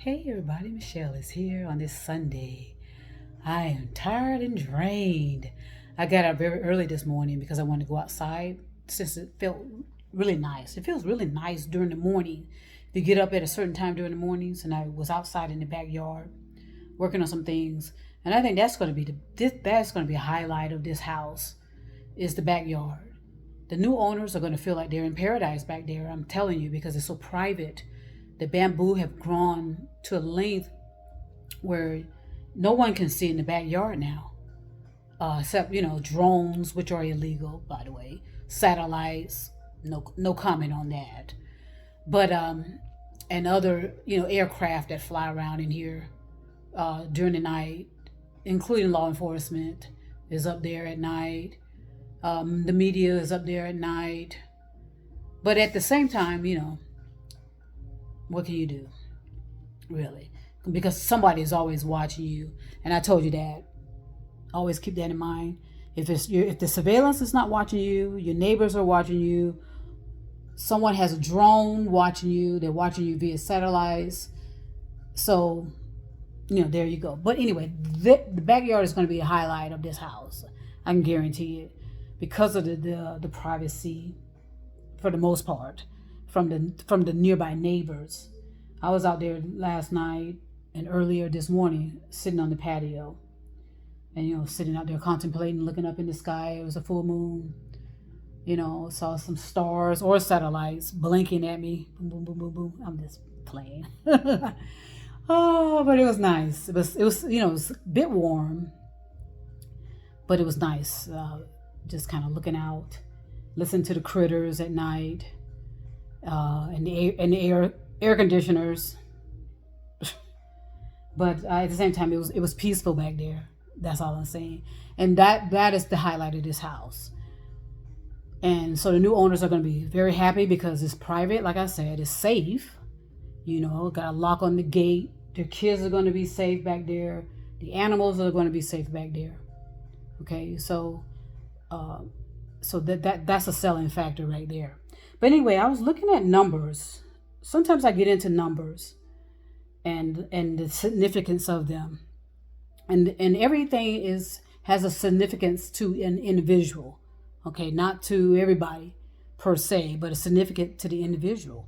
Hey everybody, Michelle is here on this Sunday. I am tired and drained. I got up very early this morning because I wanted to go outside since it felt really nice. It feels really nice during the morning to get up at a certain time during the mornings, and I was outside in the backyard working on some things. And I think that's going to be that's going to be a highlight of this house is the backyard. The new owners are going to feel like they're in paradise back there. I'm telling you because it's so private. The bamboo have grown to a length where no one can see in the backyard now, except drones, which are illegal, by the way, satellites. No comment on that. But and other aircraft that fly around in here during the night, including law enforcement, is up there at night. The media is up there at night. But at the same time, what can you do, really? Because somebody is always watching you, and I told you that. Always keep that in mind. If the surveillance is not watching you, your neighbors are watching you. Someone has a drone watching you. They're watching you via satellites. So, there you go. But anyway, the backyard is going to be a highlight of this house. I can guarantee it, because of the privacy, for the most part, from the nearby neighbors. I was out there last night and earlier this morning, sitting on the patio, and sitting out there contemplating, looking up in the sky. It was a full moon. Saw some stars or satellites blinking at me. Boom, boom, boom, boom, boom. I'm just playing. Oh, but it was nice. It was a bit warm, but it was nice. Just kind of looking out, listening to the critters at night. And the air conditioners, but at the same time, it was peaceful back there. That's all I'm saying, and that is the highlight of this house. And so the new owners are going to be very happy because it's private. Like I said, it's safe. Got a lock on the gate. Their kids are going to be safe back there. The animals are going to be safe back there. Okay, so that's a selling factor right there. But anyway, I was looking at numbers. Sometimes I get into numbers and the significance of them. And everything has a significance to an individual. Okay, not to everybody per se, but a significant to the individual.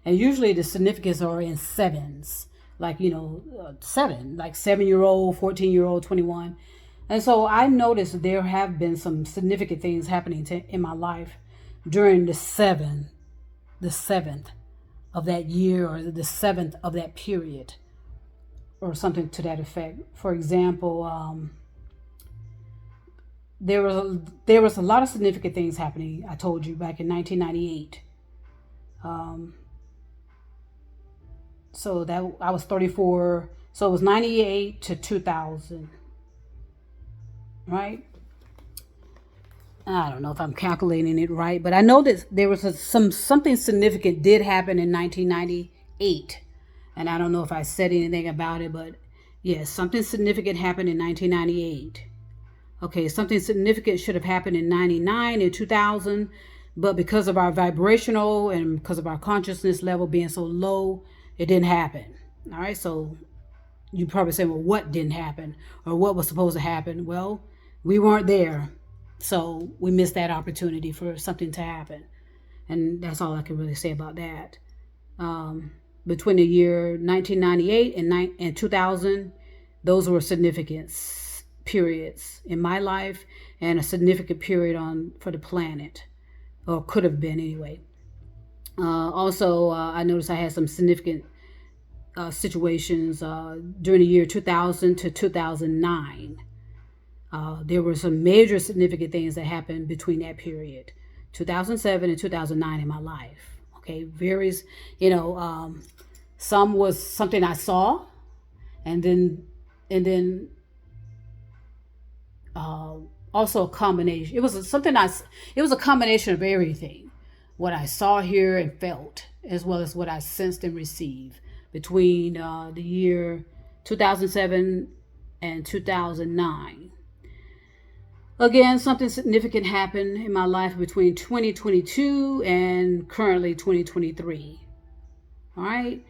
And usually the significance are in sevens, like 7, like 7-year-old, 14-year-old, 21. And so I noticed there have been some significant things happening in my life during the seventh of that year, or the seventh of that period, or something to that effect. For example, there was a lot of significant things happening. I told you back in 1998. So that I was 34. So it was 98 to 2000, right? I don't know if I'm calculating it right, but I know that there was something significant did happen in 1998, and I don't know if I said anything about it, but yes, something significant happened in 1998. Okay, something significant should have happened in 99 and 2000, but because of our vibrational and because of our consciousness level being so low, it didn't happen. All right, so you probably say, well, what didn't happen, or what was supposed to happen? Well, we weren't there. So we missed that opportunity for something to happen. And that's all I can really say about that. Between the year 1998 and 2000, those were significant periods in my life, and a significant period for the planet, or could have been anyway. Also, I noticed I had some significant situations during the year 2000 to 2009. There were some major significant things that happened between that period, 2007 and 2009 in my life. Okay, varies, some was something I saw, and then also a combination. It was a combination of everything, what I saw, hear, and felt, as well as what I sensed and received between the year 2007 and 2009. Again, something significant happened in my life between 2022 and currently 2023. All right.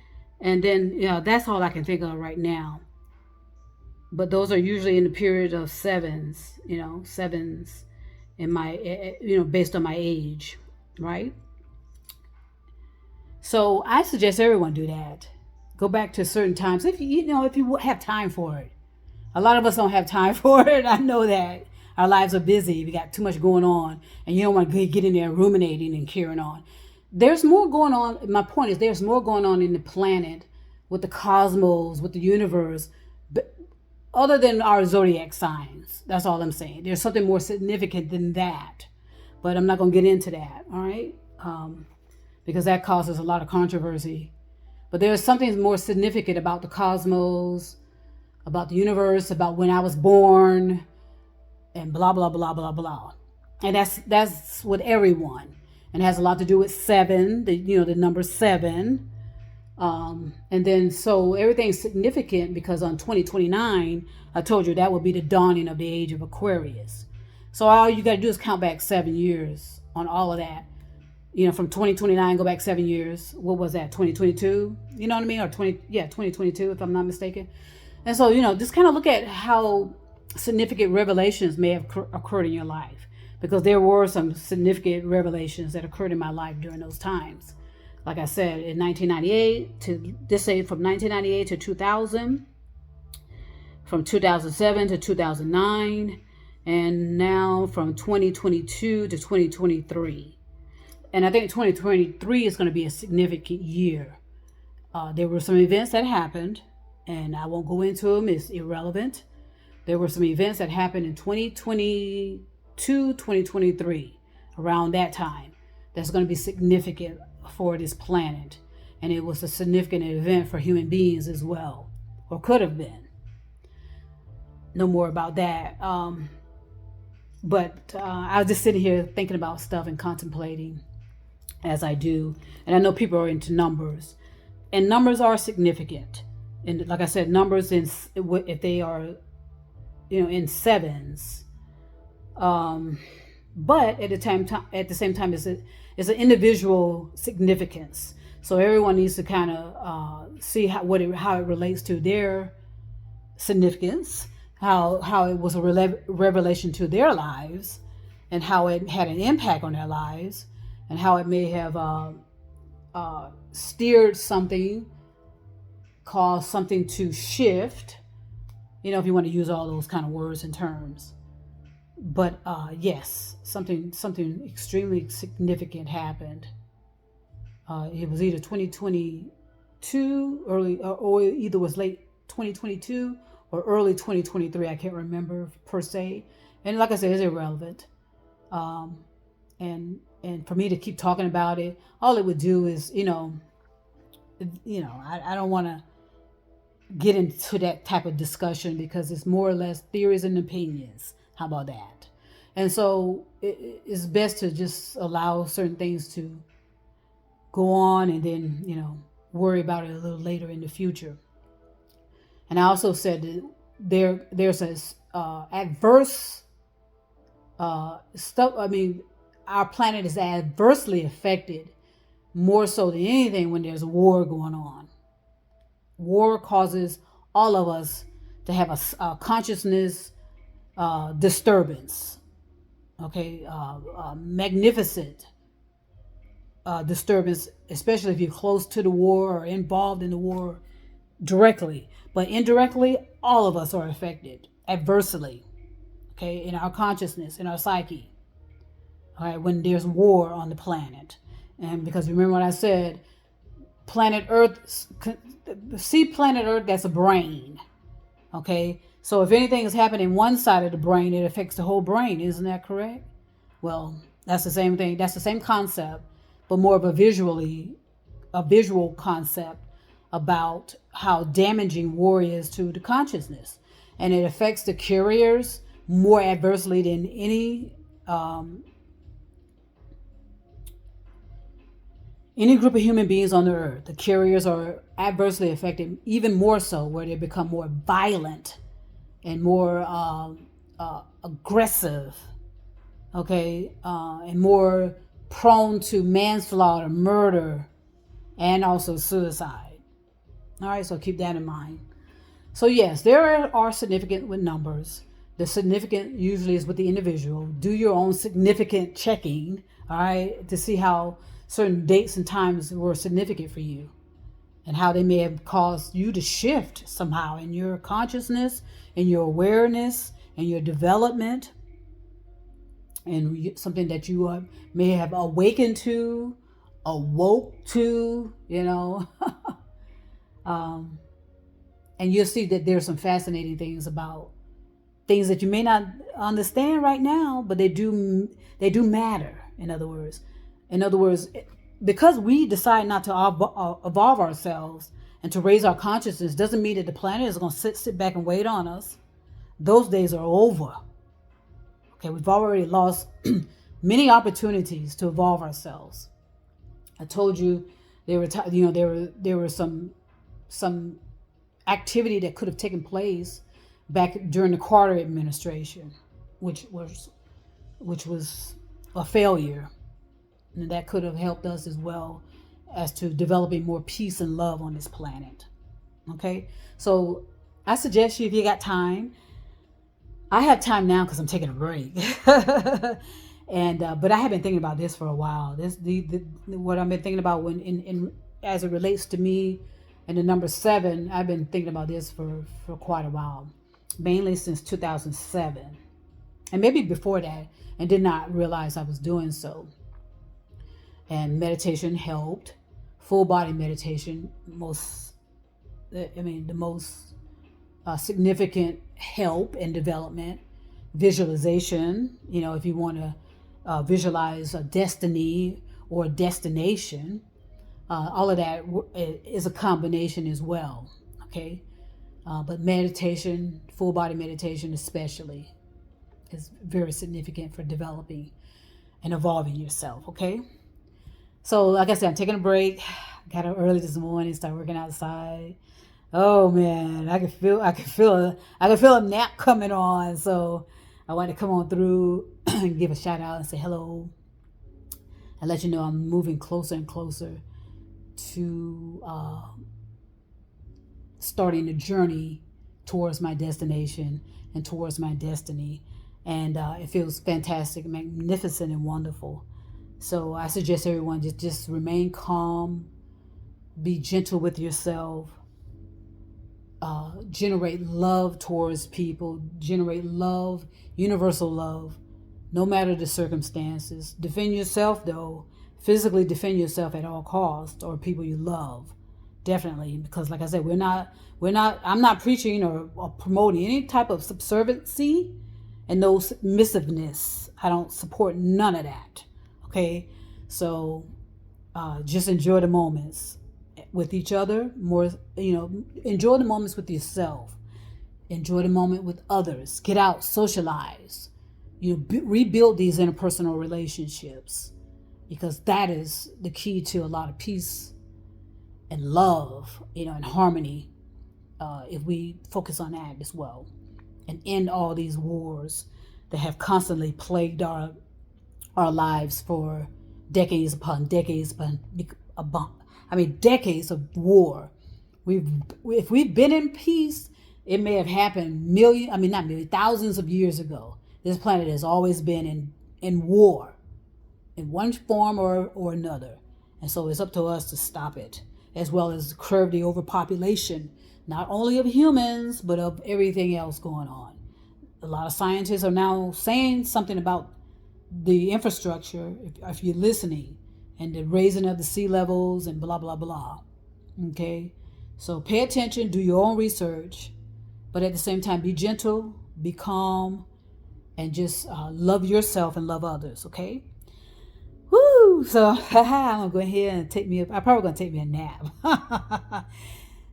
And then, that's all I can think of right now. But those are usually in the period of sevens, sevens in my, based on my age, right? So I suggest everyone do that. Go back to certain times if if you have time for it. A lot of us don't have time for it. I know that our lives are busy. We got too much going on, and you don't want to get in there ruminating and carrying on. There's more going on. My point is, there's more going on in the planet, with the cosmos, with the universe, but other than our zodiac signs. That's all I'm saying. There's something more significant than that, but I'm not going to get into that. All right, because that causes a lot of controversy. But there's something more significant about the cosmos, about the universe, about when I was born, and blah blah blah blah blah. And that's with everyone, and it has a lot to do with seven, the number seven. And then so everything's significant because on 2029, I told you that will be the dawning of the age of Aquarius. So all you got to do is count back 7 years on all of that. From 2029, go back 7 years. What was that? 2022? You know what I mean? Or 2022, if I'm not mistaken. And so, just kind of look at how significant revelations may have occurred in your life, because there were some significant revelations that occurred in my life during those times. Like I said, in 1998 to this age, from 1998 to 2000, from 2007 to 2009, and now from 2022 to 2023. And I think 2023 is going to be a significant year. There were some events that happened, and I won't go into them. It's irrelevant. There were some events that happened in 2022, 2023, around that time. That's going to be significant for this planet. And it was a significant event for human beings as well, or could have been. No more about that. But I was just sitting here thinking about stuff and contemplating as I do. And I know people are into numbers. And numbers are significant. And like I said, numbers, if they are, in sevens. But at the same time, it's an individual significance. So everyone needs to kind of see how it relates to their significance, how it was a revelation to their lives, and how it had an impact on their lives, and how it may have steered something, caused something to shift. If you want to use all those kind of words and terms. But yes, something extremely significant happened. It was either 2022 early, or either was late 2022 or early 2023. I can't remember per se. And like I said, it's irrelevant. And for me to keep talking about it, all it would do is, I don't want to get into that type of discussion, because it's more or less theories and opinions. How about that? And so it's best to just allow certain things to go on, and then, worry about it a little later in the future. And I also said that there's adverse stuff. I mean, our planet is adversely affected more so than anything when there's a war going on. War causes all of us to have a consciousness disturbance. Okay, magnificent disturbance, especially if you're close to the war or involved in the war directly. But indirectly, all of us are affected adversely. Okay, in our consciousness, in our psyche. All right, when there's war on the planet. And because remember what I said, planet Earth, see planet Earth, that's a brain. Okay, so if anything is happening one side of the brain, it affects the whole brain. Isn't that correct? Well, that's the same thing. That's the same concept, but more of a visual concept about how damaging war is to the consciousness. And it affects the carriers more adversely than any group of human beings on the earth. The carriers are adversely affected, even more so, where they become more violent and more aggressive, okay, and more prone to manslaughter, murder, and also suicide. All right, so keep that in mind. So yes, there are significant with numbers. The significant usually is with the individual. Do your own significant checking, all right, to see how certain dates and times were significant for you and how they may have caused you to shift somehow in your consciousness, in your awareness, in your development, and something that you may have awakened to, awoke to, and you'll see that there's some fascinating things about things that you may not understand right now, but they do matter. In other words, because we decide not to evolve ourselves and to raise our consciousness doesn't mean that the planet is going to sit back and wait on us. Those days are over. Okay, we've already lost many opportunities to evolve ourselves. I told you there were some activity that could have taken place back during the Carter administration, which was a failure, and that could have helped us as well as to developing more peace and love on this planet. Okay, so I suggest you, if you got time, I have time now because I'm taking a break, and but I have been thinking about this for a while. What I've been thinking about when in as it relates to me and the number 7. I've been thinking about this for quite a while, mainly since 2007, and maybe before that, and did not realize I was doing so. And meditation helped. Full body meditation, the most significant help in development. Visualization, if you want to visualize a destiny or a destination, all of that is a combination as well. Okay, but meditation, full body meditation especially, is very significant for developing and evolving yourself. Okay, so like I said, I'm taking a break. Got up early this morning, started working outside. Oh man, I could feel a nap coming on. So I wanted to come on through and give a shout out and say hello and let you know I'm moving closer and closer to starting the journey towards my destination and towards my destiny. And it feels fantastic, magnificent, and wonderful. So I suggest everyone just remain calm, be gentle with yourself, generate love towards people, generate love, universal love, no matter the circumstances. Defend yourself, though. Physically defend yourself at all costs, or people you love, definitely, because like I said, I'm not preaching or promoting any type of subserviency and no submissiveness. I don't support none of that. Okay, so just enjoy the moments with each other more. Enjoy the moments with yourself. Enjoy the moment with others. Get out, socialize. Rebuild these interpersonal relationships, because that is the key to a lot of peace and love, and harmony. If we focus on that as well, and end all these wars that have constantly plagued our lives for decades upon decades decades of war. If we've been in peace, it may have happened thousands of years ago. This planet has always been in war, in one form or another. And so it's up to us to stop it, as well as curb the overpopulation, not only of humans, but of everything else going on. A lot of scientists are now saying something about the infrastructure, if you're listening, and the raising of the sea levels and blah, blah, blah. Okay? So pay attention, do your own research, but at the same time, be gentle, be calm, and just love yourself and love others, okay? Woo! So I'm going to go ahead and I'm probably going to take me a nap.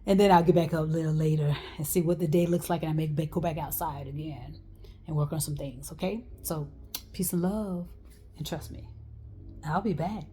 And then I'll get back up a little later and see what the day looks like, and I may go back outside again and work on some things, okay? So peace and love, and trust me, I'll be back.